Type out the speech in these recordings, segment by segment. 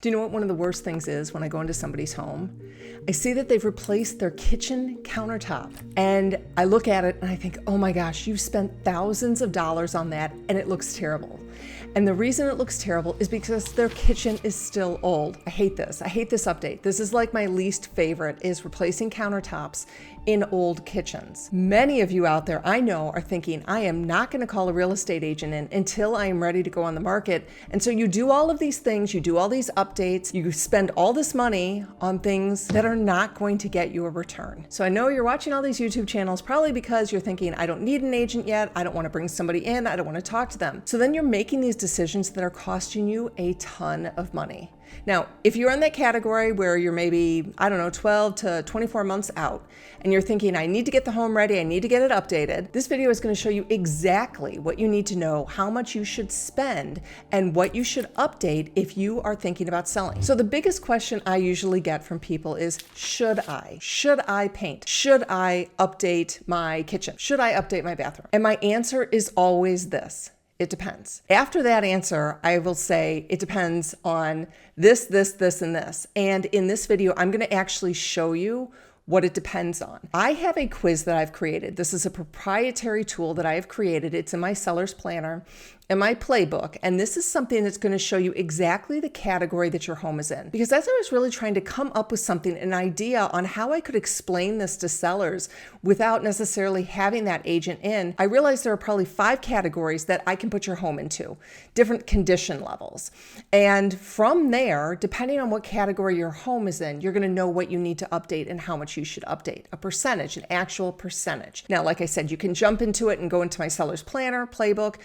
Do you know what one of the worst things is when I go into somebody's home? I see that they've replaced their kitchen countertop. And I look at it and I think, oh my gosh, you've spent thousands of dollars on that and it looks terrible. And the reason it looks terrible is because their kitchen is still old. I hate this. I hate this update. This is like my least favorite, is replacing countertops in old kitchens. Many of you out there I know are thinking, I am not going to call a real estate agent in until I am ready to go on the market. And so you do all of these things, you do all these updates, you spend all this money on things that are not going to get you a return. So I know you're watching all these YouTube channels probably because you're thinking, I don't need an agent yet, I don't want to bring somebody in, I don't want to talk to them. So then you're making these decisions that are costing you a ton of money. Now, if you're in that category where you're maybe, 12 to 24 months out, and you're thinking, I need to get the home ready, I need to get it updated, this video is going to show you exactly what you need to know, how much you should spend, and what you should update if you are thinking about selling. So the biggest question I usually get from people is, should I? Should I paint? Should I update my kitchen? Should I update my bathroom? And my answer is always this. It depends. After that answer, I will say it depends on this, and this. And in this video, I'm going to actually show you what it depends on. I have a quiz that I've created. This is a proprietary tool that I have created. It's in my seller's planner and my playbook. And this is something that's going to show you exactly the category that your home is in. Because as I was really trying to come up with something, an idea on how I could explain this to sellers without necessarily having that agent in, I realized there are probably 5 categories that I can put your home into, different condition levels. And from there, depending on what category your home is in, you're going to know what you need to update and how much you should update, a percentage, an actual percentage. Now, like I said, you can jump into it and go into my seller's planner playbook.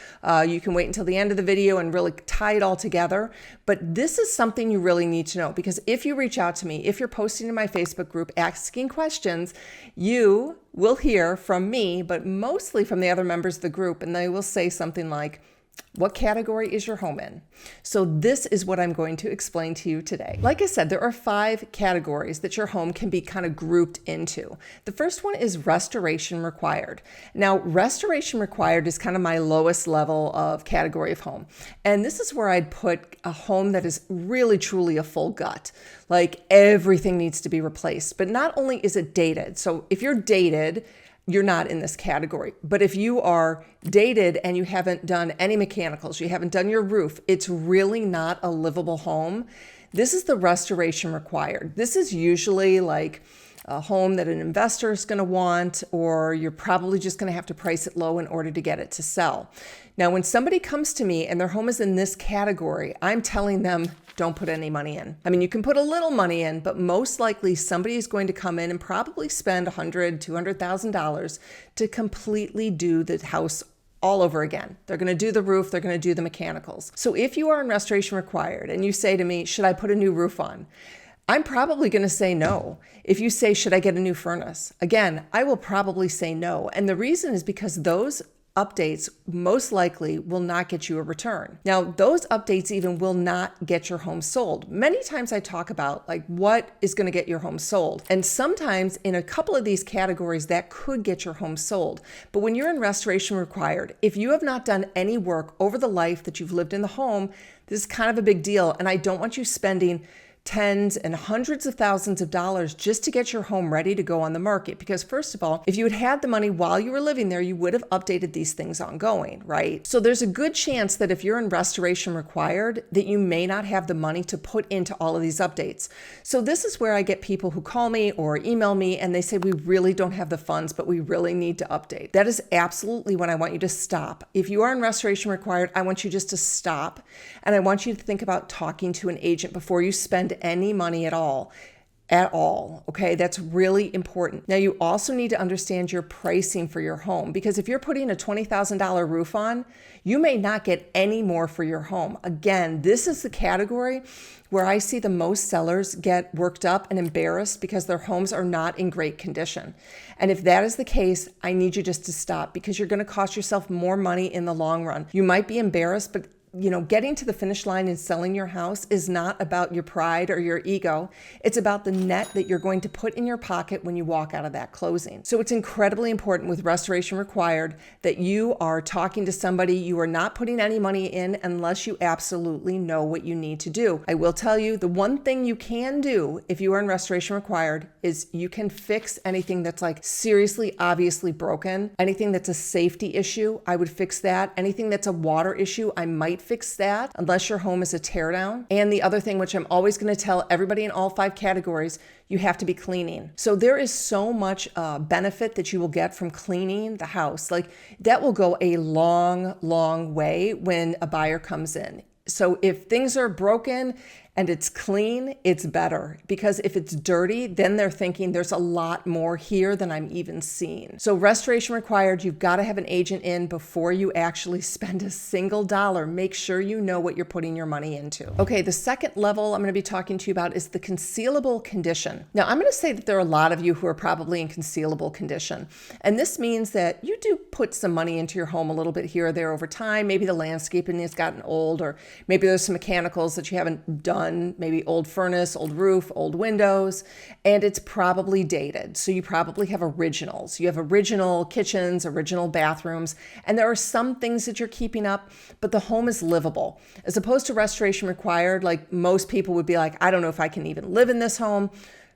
You can wait until the end of the video and really tie it all together. But this is something you really need to know, because if you reach out to me, if you're posting in my Facebook group asking questions, you will hear from me, but mostly from the other members of the group, and they will say something like, what category is your home in? So this is what I'm going to explain to you today. Like I said, there are 5 categories that your home can be kind of grouped into. The first one is restoration required. Now, restoration required is kind of my lowest level of category of home. And this is where I'd put a home that is really, truly a full gut. Like everything needs to be replaced. But not only is it dated. So if you're dated, you're not in this category. But if you are dated and you haven't done any mechanicals, you haven't done your roof, it's really not a livable home, this is the restoration required. This is usually like a home that an investor is going to want, or you're probably just going to have to price it low in order to get it to sell. Now, when somebody comes to me and their home is in this category, I'm telling them, don't put any money in. I mean, you can put a little money in, but most likely somebody is going to come in and probably spend $100,000, $200,000 to completely do the house all over again. They're going to do the roof, they're going to do the mechanicals. So if you are in restoration required and you say to me, should I put a new roof on? I'm probably going to say no. If you say, should I get a new furnace? Again, I will probably say no. And the reason is because those updates most likely will not get you a return. Now, those updates even will not get your home sold. Many times I talk about like what is going to get your home sold. And sometimes in a couple of these categories that could get your home sold. But when you're in restoration required, if you have not done any work over the life that you've lived in the home, this is kind of a big deal. And I don't want you spending tens and hundreds of thousands of dollars just to get your home ready to go on the market. Because first of all, if you had had the money while you were living there, you would have updated these things ongoing, right? So there's a good chance that if you're in restoration required, that you may not have the money to put into all of these updates. So this is where I get people who call me or email me and they say, we really don't have the funds, but we really need to update. That is absolutely when I want you to stop. If you are in restoration required, I want you just to stop. And I want you to think about talking to an agent before you spend any money at all. Okay, that's really important. Now, you also need to understand your pricing for your home, because if you're putting a $20,000 roof on, you may not get any more for your home. Again, this is the category where I see the most sellers get worked up and embarrassed because their homes are not in great condition. And if that is the case, I need you just to stop, because you're going to cost yourself more money in the long run. You might be embarrassed, but getting to the finish line and selling your house is not about your pride or your ego. It's about the net that you're going to put in your pocket when you walk out of that closing. So it's incredibly important with restoration required that you are talking to somebody. You are not putting any money in unless you absolutely know what you need to do. I will tell you, the one thing you can do if you are in restoration required is you can fix anything that's like seriously, obviously broken. Anything that's a safety issue, I would fix that. Anything that's a water issue, I might fix that unless your home is a tear down. And the other thing, which I'm always going to tell everybody in all 5 categories, you have to be cleaning. So there is so much benefit that you will get from cleaning the house. Like that will go a long, long way when a buyer comes in. So if things are broken and it's clean, it's better, because if it's dirty, then they're thinking there's a lot more here than I'm even seeing. So restoration required, you've got to have an agent in before you actually spend a single dollar. Make sure you know what you're putting your money into. Okay, the second level I'm going to be talking to you about is the concealable condition. Now, I'm going to say that there are a lot of you who are probably in concealable condition. And this means that you do put some money into your home a little bit here or there over time. Maybe the landscaping has gotten old, or maybe there's some mechanicals that you haven't done, maybe old furnace, old roof, old windows, and it's probably dated. So you probably have originals. You have original kitchens, original bathrooms, and there are some things that you're keeping up, but the home is livable. As opposed to restoration required, like most people would be like, I don't know if I can even live in this home.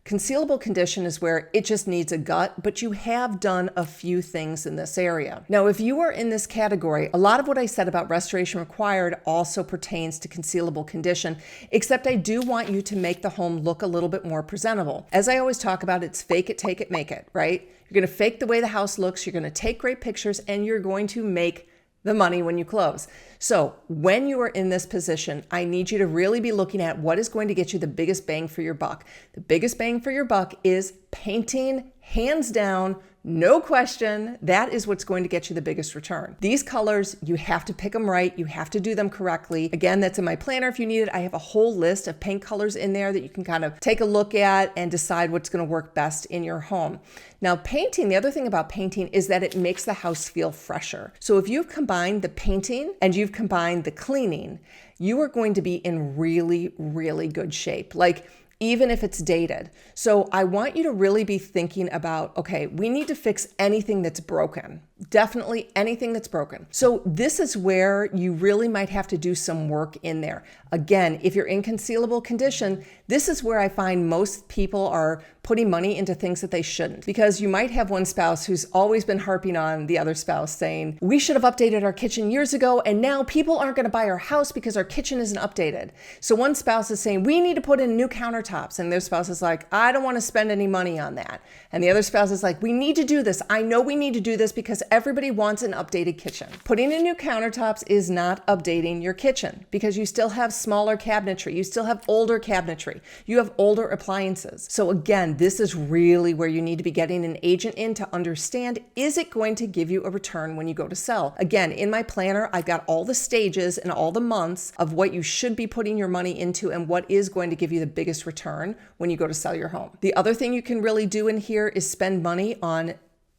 Concealable condition is where it just needs a gut, but you have done a few things in this area. Now, if you are in this category, a lot of what I said about restoration required also pertains to concealable condition, except I do want you to make the home look a little bit more presentable. As I always talk about, it's fake it, take it, make it, right? You're going to fake the way the house looks, you're going to take great pictures, and you're going to make the money when you close. So when you are in this position, I need you to really be looking at what is going to get you the biggest bang for your buck. The biggest bang for your buck is painting, hands down, no question. That is what's going to get you the biggest return. These colors, you have to pick them right. You have to do them correctly. Again, that's in my planner if you need it. I have a whole list of paint colors in there that you can kind of take a look at and decide what's going to work best in your home. Now, painting, the other thing about painting is that it makes the house feel fresher. So if you've combined the painting and you've combined the cleaning, you are going to be in really, really good shape. Like, even if it's dated. So I want you to really be thinking about, okay, we need to fix anything that's broken. Definitely anything that's broken. So this is where you really might have to do some work in there. Again, if you're in concealable condition, this is where I find most people are putting money into things that they shouldn't, because you might have one spouse who's always been harping on the other spouse saying, we should have updated our kitchen years ago, and now people aren't going to buy our house because our kitchen isn't updated. So one spouse is saying, we need to put in new countertops, and their spouse is like, I don't want to spend any money on that. And the other spouse is like, we need to do this. I know we need to do this because everybody wants an updated kitchen. Putting in new countertops is not updating your kitchen, because you still have smaller cabinetry. You still have older cabinetry. You have older appliances. So again, this is really where you need to be getting an agent in to understand, is it going to give you a return when you go to sell? Again, in my planner, I've got all the stages and all the months of what you should be putting your money into and what is going to give you the biggest return when you go to sell your home. The other thing you can really do in here is spend money on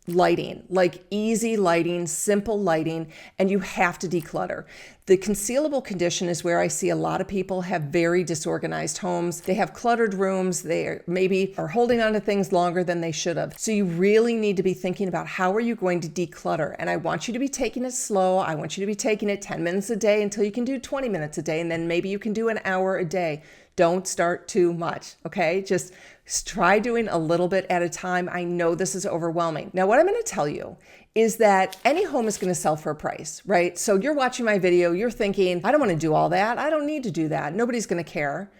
lighting, like easy lighting, simple lighting, and you have to declutter. The concealable condition is where I see a lot of people have very disorganized homes. They have cluttered rooms. They maybe are holding on to things longer than they should have. So you really need to be thinking about, how are you going to declutter? And I want you to be taking it slow. I want you to be taking it 10 minutes a day until you can do 20 minutes a day. And then maybe you can do an hour a day. Don't start too much, okay? Just try doing a little bit at a time. I know this is overwhelming. Now, what I'm going to tell you is that any home is going to sell for a price, right? So you're watching my video, you're thinking, I don't want to do all that. I don't need to do that. Nobody's going to care.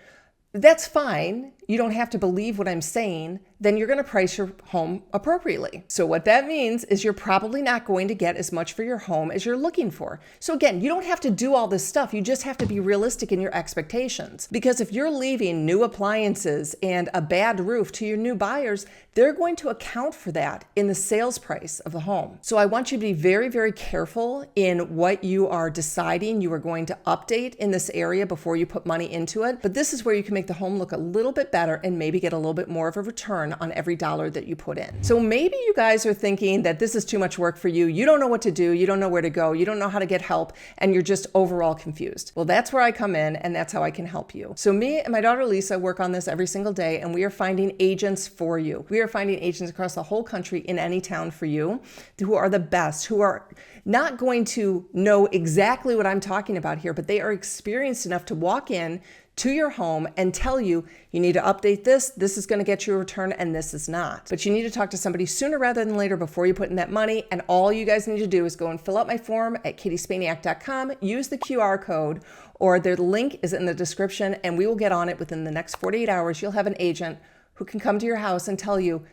That's fine. You don't have to believe what I'm saying. Then you're going to price your home appropriately. So what that means is you're probably not going to get as much for your home as you're looking for. So again, you don't have to do all this stuff. You just have to be realistic in your expectations. Because if you're leaving new appliances and a bad roof to your new buyers, they're going to account for that in the sales price of the home. So I want you to be very, very careful in what you are deciding you are going to update in this area before you put money into it. But this is where you can make the home look a little bit better and maybe get a little bit more of a return return on every dollar that you put in. So maybe you guys are thinking that this is too much work for you. You don't know what to do. You don't know where to go. You don't know how to get help. And you're just overall confused. Well, that's where I come in, and that's how I can help you. So me and my daughter Lisa work on this every single day, and we are finding agents for you. We are finding agents across the whole country in any town for you who are the best, who are not going to know exactly what I'm talking about here, but they are experienced enough to walk in to your home and tell you, you need to update this is going to get you a return, and this is not. But you need to talk to somebody sooner rather than later before you put in that money, and all you guys need to do is go and fill out my form at katispaniak.com, use the QR code, or the link is in the description, and we will get on it within the next 48 hours. You'll have an agent who can come to your house and tell you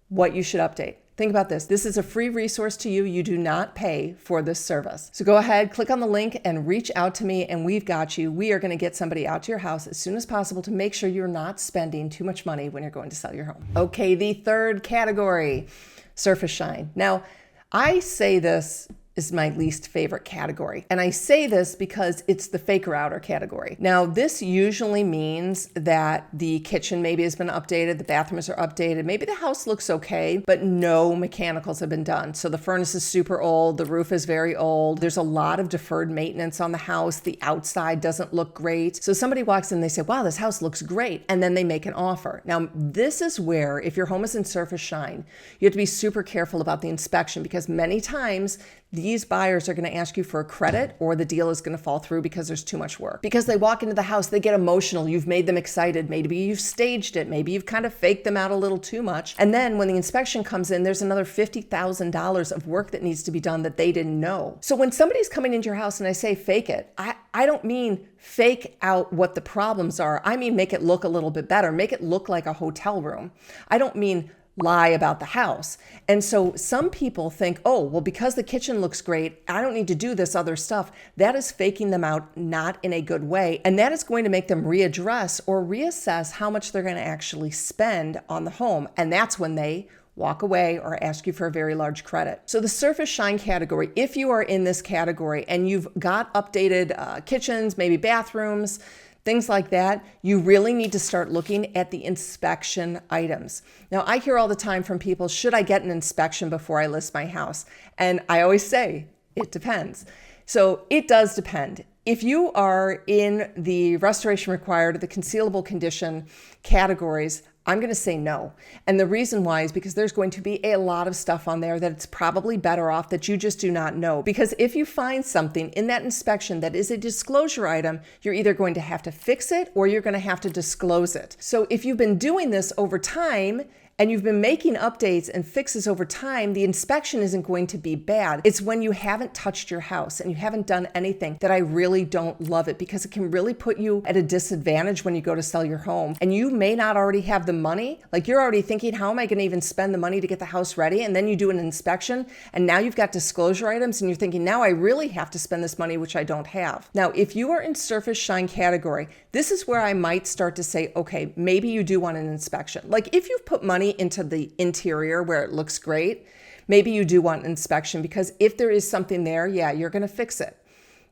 what you should update. Think about this. This is a free resource to you. You do not pay for this service. So go ahead, click on the link and reach out to me, and we've got you. We are going to get somebody out to your house as soon as possible to make sure you're not spending too much money when you're going to sell your home. Okay, the third category, surface shine. Now, I say this is my least favorite category. And I say this because it's the faker outer category. Now, this usually means that the kitchen maybe has been updated, the bathrooms are updated, maybe the house looks okay, but no mechanicals have been done. So the furnace is super old, the roof is very old, there's a lot of deferred maintenance on the house, the outside doesn't look great. So somebody walks in and they say, wow, this house looks great, and then they make an offer. Now, this is where, if your home is in surface shine, you have to be super careful about the inspection, because many times these buyers are going to ask you for a credit, or the deal is going to fall through because there's too much work. Because they walk into the house, they get emotional. You've made them excited. Maybe you've staged it. Maybe you've kind of faked them out a little too much. And then when the inspection comes in, there's another $50,000 of work that needs to be done that they didn't know. So when somebody's coming into your house and I say fake it, I don't mean fake out what the problems are. I mean make it look a little bit better. Make it look like a hotel room. I don't mean lie about the house. And so some people think, oh, well, because the kitchen looks great, I don't need to do this other stuff. That is faking them out, not in a good way. And that is going to make them readdress or reassess how much they're going to actually spend on the home. And that's when they walk away or ask you for a very large credit. So the surface shine category, if you are in this category and you've got updated kitchens, maybe bathrooms, things like that, you really need to start looking at the inspection items. Now, I hear all the time from people, should I get an inspection before I list my house? And I always say, it depends. So it does depend. If you are in the restoration required or the concealable condition categories, I'm going to say no. And the reason why is because there's going to be a lot of stuff on there that it's probably better off that you just do not know. Because if you find something in that inspection that is a disclosure item, you're either going to have to fix it or you're going to have to disclose it. So if you've been doing this over time and you've been making updates and fixes over time, the inspection isn't going to be bad. It's when you haven't touched your house and you haven't done anything that I really don't love it, because it can really put you at a disadvantage when you go to sell your home. And you may not already have the money. Like, you're already thinking, how am I going to even spend the money to get the house ready? And then you do an inspection and now you've got disclosure items and you're thinking, now I really have to spend this money, which I don't have. Now, if you are in surface shine category, this is where I might start to say, okay, maybe you do want an inspection. Like, if you've put money into the interior where it looks great, maybe you do want an inspection, because if there is something there, yeah, you're going to fix it.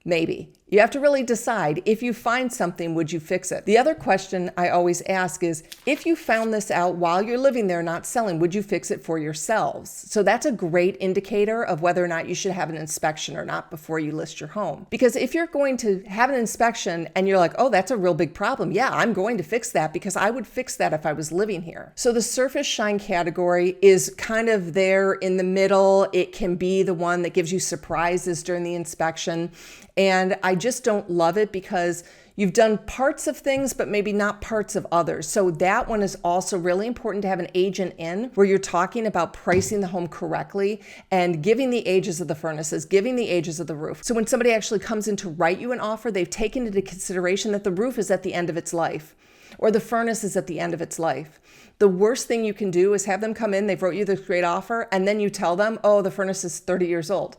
Maybe. You have to really decide, if you find something, would you fix it? The other question I always ask is, if you found this out while you're living there not selling, would you fix it for yourselves? So that's a great indicator of whether or not you should have an inspection or not before you list your home. Because if you're going to have an inspection and you're like, oh, that's a real big problem, yeah, I'm going to fix that because I would fix that if I was living here. So the surface shine category is kind of there in the middle. It can be the one that gives you surprises during the inspection. And I just don't love it because you've done parts of things, but maybe not parts of others. So that one is also really important to have an agent in, where you're talking about pricing the home correctly and giving the ages of the furnaces, giving the ages of the roof. So when somebody actually comes in to write you an offer, they've taken into consideration that the roof is at the end of its life, or the furnace is at the end of its life. The worst thing you can do is have them come in, they've wrote you this great offer, and then you tell them, oh, the furnace is 30 years old.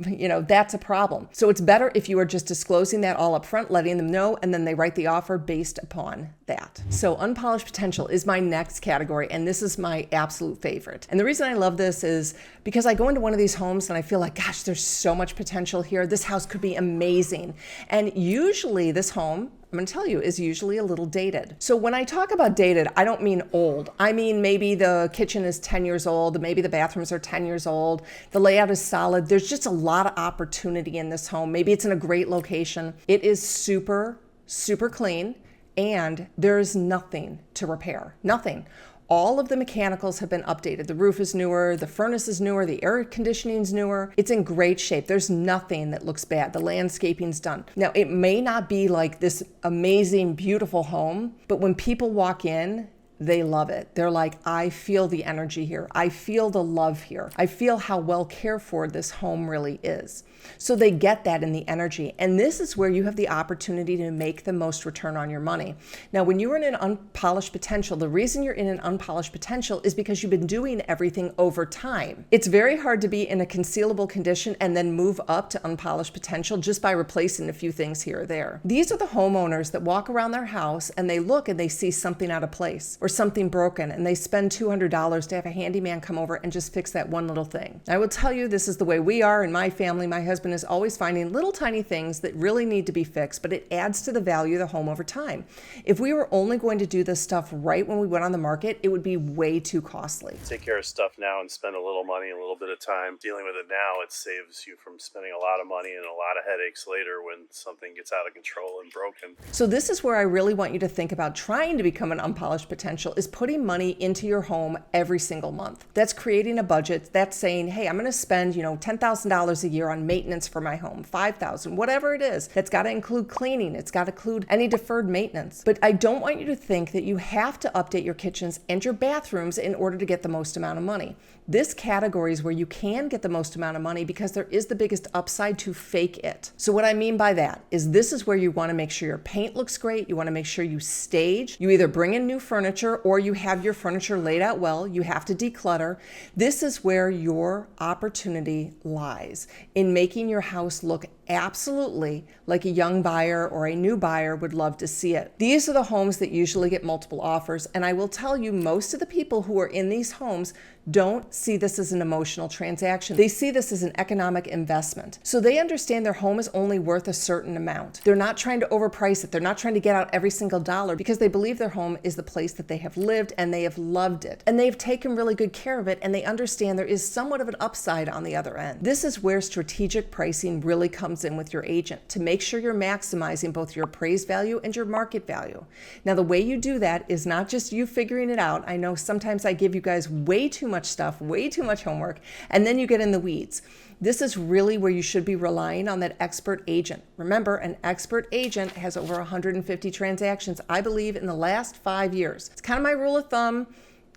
You know, that's a problem. So it's better if you are just disclosing that all up front, letting them know, and then they write the offer based upon that. So unpolished potential is my next category, and this is my absolute favorite. And the reason I love this is because I go into one of these homes and I feel like, gosh, there's so much potential here. This house could be amazing. And usually this home, I'm going to tell you, is usually a little dated. So when I talk about dated, I don't mean old. I mean maybe the kitchen is 10 years old, maybe the bathrooms are 10 years old, the layout is solid. There's just a lot of opportunity in this home. Maybe it's in a great location. It is super, super clean, and there's nothing to repair. Nothing. All of the mechanicals have been updated. The roof is newer, the furnace is newer, the air conditioning is newer. It's in great shape. There's nothing that looks bad. The landscaping's done. Now, it may not be like this amazing, beautiful home, but when people walk in, they love it. They're like, I feel the energy here. I feel the love here. I feel how well cared for this home really is. So they get that in the energy. And this is where you have the opportunity to make the most return on your money. Now, when you're in an unpolished potential, the reason you're in an unpolished potential is because you've been doing everything over time. It's very hard to be in a concealable condition and then move up to unpolished potential just by replacing a few things here or there. These are the homeowners that walk around their house and they look and they see something out of place or something broken, and they spend $200 to have a handyman come over and just fix that one little thing. I will tell you, this is the way we are in my family. My husband is always finding little tiny things that really need to be fixed, but it adds to the value of the home over time. If we were only going to do this stuff right when we went on the market, it would be way too costly. Take care of stuff now and spend a little money, a little bit of time dealing with it now. It saves you from spending a lot of money and a lot of headaches later when something gets out of control and broken. So this is where I really want you to think about trying to become an unpolished potential, is putting money into your home every single month. That's creating a budget. That's saying, hey, I'm going to spend, $10,000 a year on maintenance for my home, $5,000, whatever it is. That's got to include cleaning. It's got to include any deferred maintenance. But I don't want you to think that you have to update your kitchens and your bathrooms in order to get the most amount of money. This category is where you can get the most amount of money because there is the biggest upside to fake it. So what I mean by that is this is where you want to make sure your paint looks great. You want to make sure you stage. You either bring in new furniture or you have your furniture laid out well. You have to declutter. This is where your opportunity lies, in making your house look absolutely like a young buyer or a new buyer would love to see it. These are the homes that usually get multiple offers, and I will tell you, most of the people who are in these homes don't see this as an emotional transaction. They see this as an economic investment. So they understand their home is only worth a certain amount. They're not trying to overprice it. They're not trying to get out every single dollar because they believe their home is the place that they have lived and they have loved it. And they've taken really good care of it, and they understand there is somewhat of an upside on the other end. This is where strategic pricing really comes in with your agent to make sure you're maximizing both your appraised value and your market value. Now, the way you do that is not just you figuring it out. I know sometimes I give you guys way too much stuff, way too much homework, and then you get in the weeds. This is really where you should be relying on that expert agent. Remember, an expert agent has over 150 transactions, I believe, in the last 5 years. It's kind of my rule of thumb.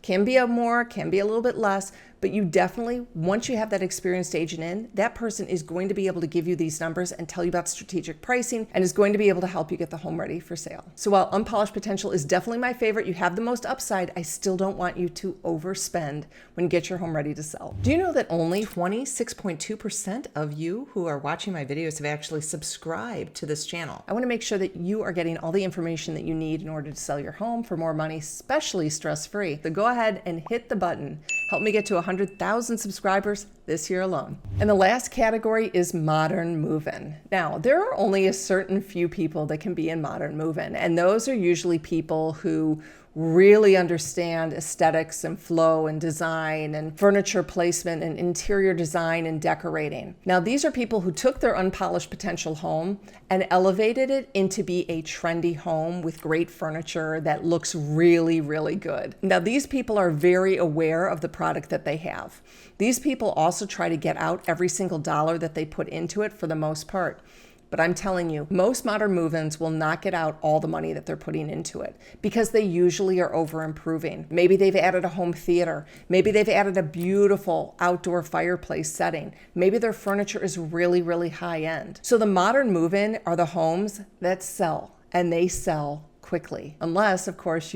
Can be a more, can be a little bit less, but you definitely, once you have that experienced agent in, that person is going to be able to give you these numbers and tell you about strategic pricing and is going to be able to help you get the home ready for sale. So while Unpolished Potential is definitely my favorite, you have the most upside, I still don't want you to overspend when you get your home ready to sell. Do you know that only 26.2% of you who are watching my videos have actually subscribed to this channel? I want to make sure that you are getting all the information that you need in order to sell your home for more money, especially stress-free. So go ahead and hit the button. Help me get to 100,000 subscribers this year alone. And the last category is modern move-in. Now, there are only a certain few people that can be in modern move-in, and those are usually people who really understand aesthetics and flow and design and furniture placement and interior design and decorating. Now, these are people who took their unpolished potential home and elevated it into be a trendy home with great furniture that looks really, really good. Now, these people are very aware of the product that they have. These people also try to get out every single dollar that they put into it for the most part. But I'm telling you, most modern move-ins will not get out all the money that they're putting into it because they usually are over-improving. Maybe they've added a home theater. Maybe they've added a beautiful outdoor fireplace setting. Maybe their furniture is really, really high-end. So the modern move-in are the homes that sell, and they sell quickly. Unless, of course,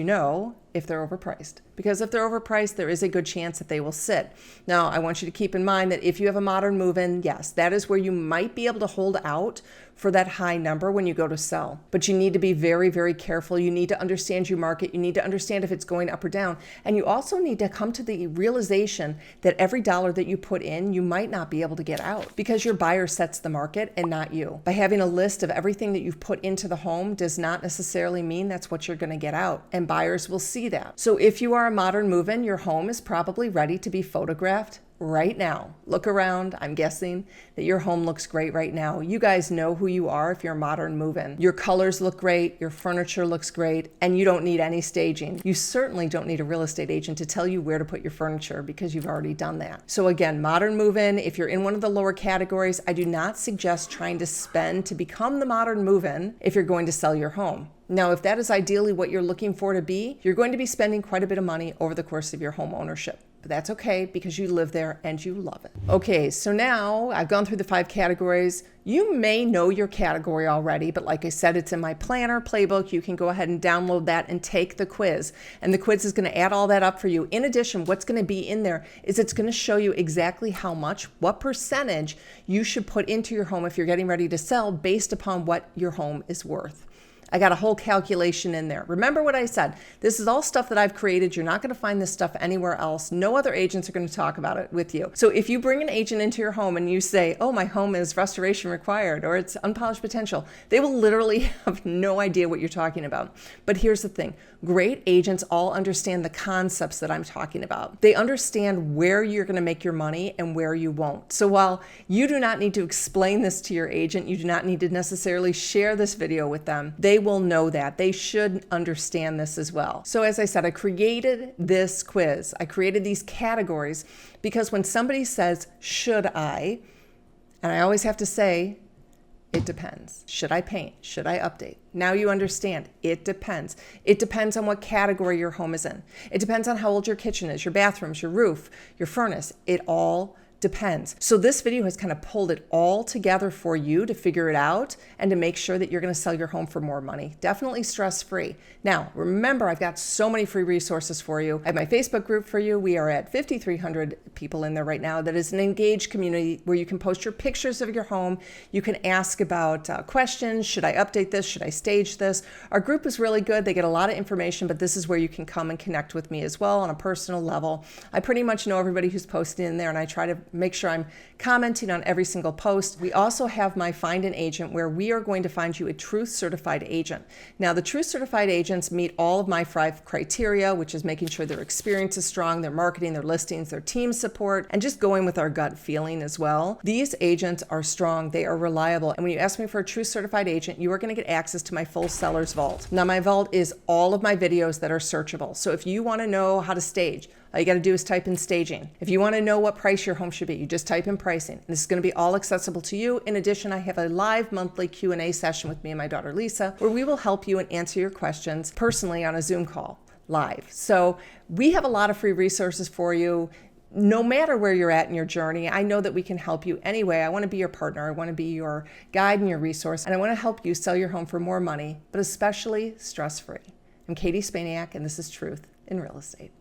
if they're overpriced. Because if they're overpriced, there is a good chance that they will sit. Now, I want you to keep in mind that if you have a modern move-in, yes, that is where you might be able to hold out for that high number when you go to sell. But you need to be very, very careful. You need to understand your market. You need to understand if it's going up or down. And you also need to come to the realization that every dollar that you put in, you might not be able to get out because your buyer sets the market and not you. By having a list of everything that you've put into the home does not necessarily mean that's what you're going to get out. And buyers will see that. So if you are a modern move-in, your home is probably ready to be photographed right now. Look around. I'm guessing that your home looks great right now. You guys know who you are if you're a modern move-in. Your colors look great, your furniture looks great, and you don't need any staging. You certainly don't need a real estate agent to tell you where to put your furniture because you've already done that. So again, modern move-in, if you're in one of the lower categories, I do not suggest trying to spend to become the modern move-in if you're going to sell your home. Now, if that is ideally what you're looking for to be, you're going to be spending quite a bit of money over the course of your home ownership. But that's okay because you live there and you love it. Okay, so now I've gone through the 5 categories. You may know your category already, but like I said, it's in my planner playbook. You can go ahead and download that and take the quiz. And the quiz is going to add all that up for you. In addition, what's going to be in there is it's going to show you exactly how much, what percentage you should put into your home if you're getting ready to sell based upon what your home is worth. I got a whole calculation in there. Remember what I said. This is all stuff that I've created. You're not going to find this stuff anywhere else. No other agents are going to talk about it with you. So if you bring an agent into your home and you say, oh, my home is restoration required or it's unpolished potential, they will literally have no idea what you're talking about. But here's the thing. Great agents all understand the concepts that I'm talking about. They understand where you're going to make your money and where you won't. So while you do not need to explain this to your agent, you do not need to necessarily share this video with them, they will know that. They should understand this as well. So as I said, I created this quiz. I created these categories because when somebody says, should I? And I always have to say, it depends. Should I paint? Should I update? Now you understand. It depends. It depends on what category your home is in. It depends on how old your kitchen is, your bathrooms, your roof, your furnace. It all depends. So this video has kind of pulled it all together for you to figure it out and to make sure that you're going to sell your home for more money. Definitely stress-free. Now, remember, I've got so many free resources for you. I have my Facebook group for you. We are at 5,300 people in there right now. That is an engaged community where you can post your pictures of your home. You can ask about questions. Should I update this? Should I stage this? Our group is really good. They get a lot of information, but this is where you can come and connect with me as well on a personal level. I pretty much know everybody who's posted in there, and I try to make sure I'm commenting on every single post. We also have my Find an Agent where we are going to find you a Truth Certified Agent. Now, the Truth Certified Agents meet all of my 5 criteria, which is making sure their experience is strong, their marketing, their listings, their team support, and just going with our gut feeling as well. These agents are strong, they are reliable, and when you ask me for a Truth Certified Agent, you are going to get access to my full Sellers Vault. Now, my vault is all of my videos that are searchable. So if you want to know how to stage, all you got to do is type in staging. If you want to know what price your home should be, you just type in pricing. This is going to be all accessible to you. In addition, I have a live monthly Q&A session with me and my daughter Lisa, where we will help you and answer your questions personally on a Zoom call live. So we have a lot of free resources for you. No matter where you're at in your journey, I know that we can help you anyway. I want to be your partner. I want to be your guide and your resource. And I want to help you sell your home for more money, but especially stress-free. I'm Kati Spaniak, and this is Truth in Real Estate.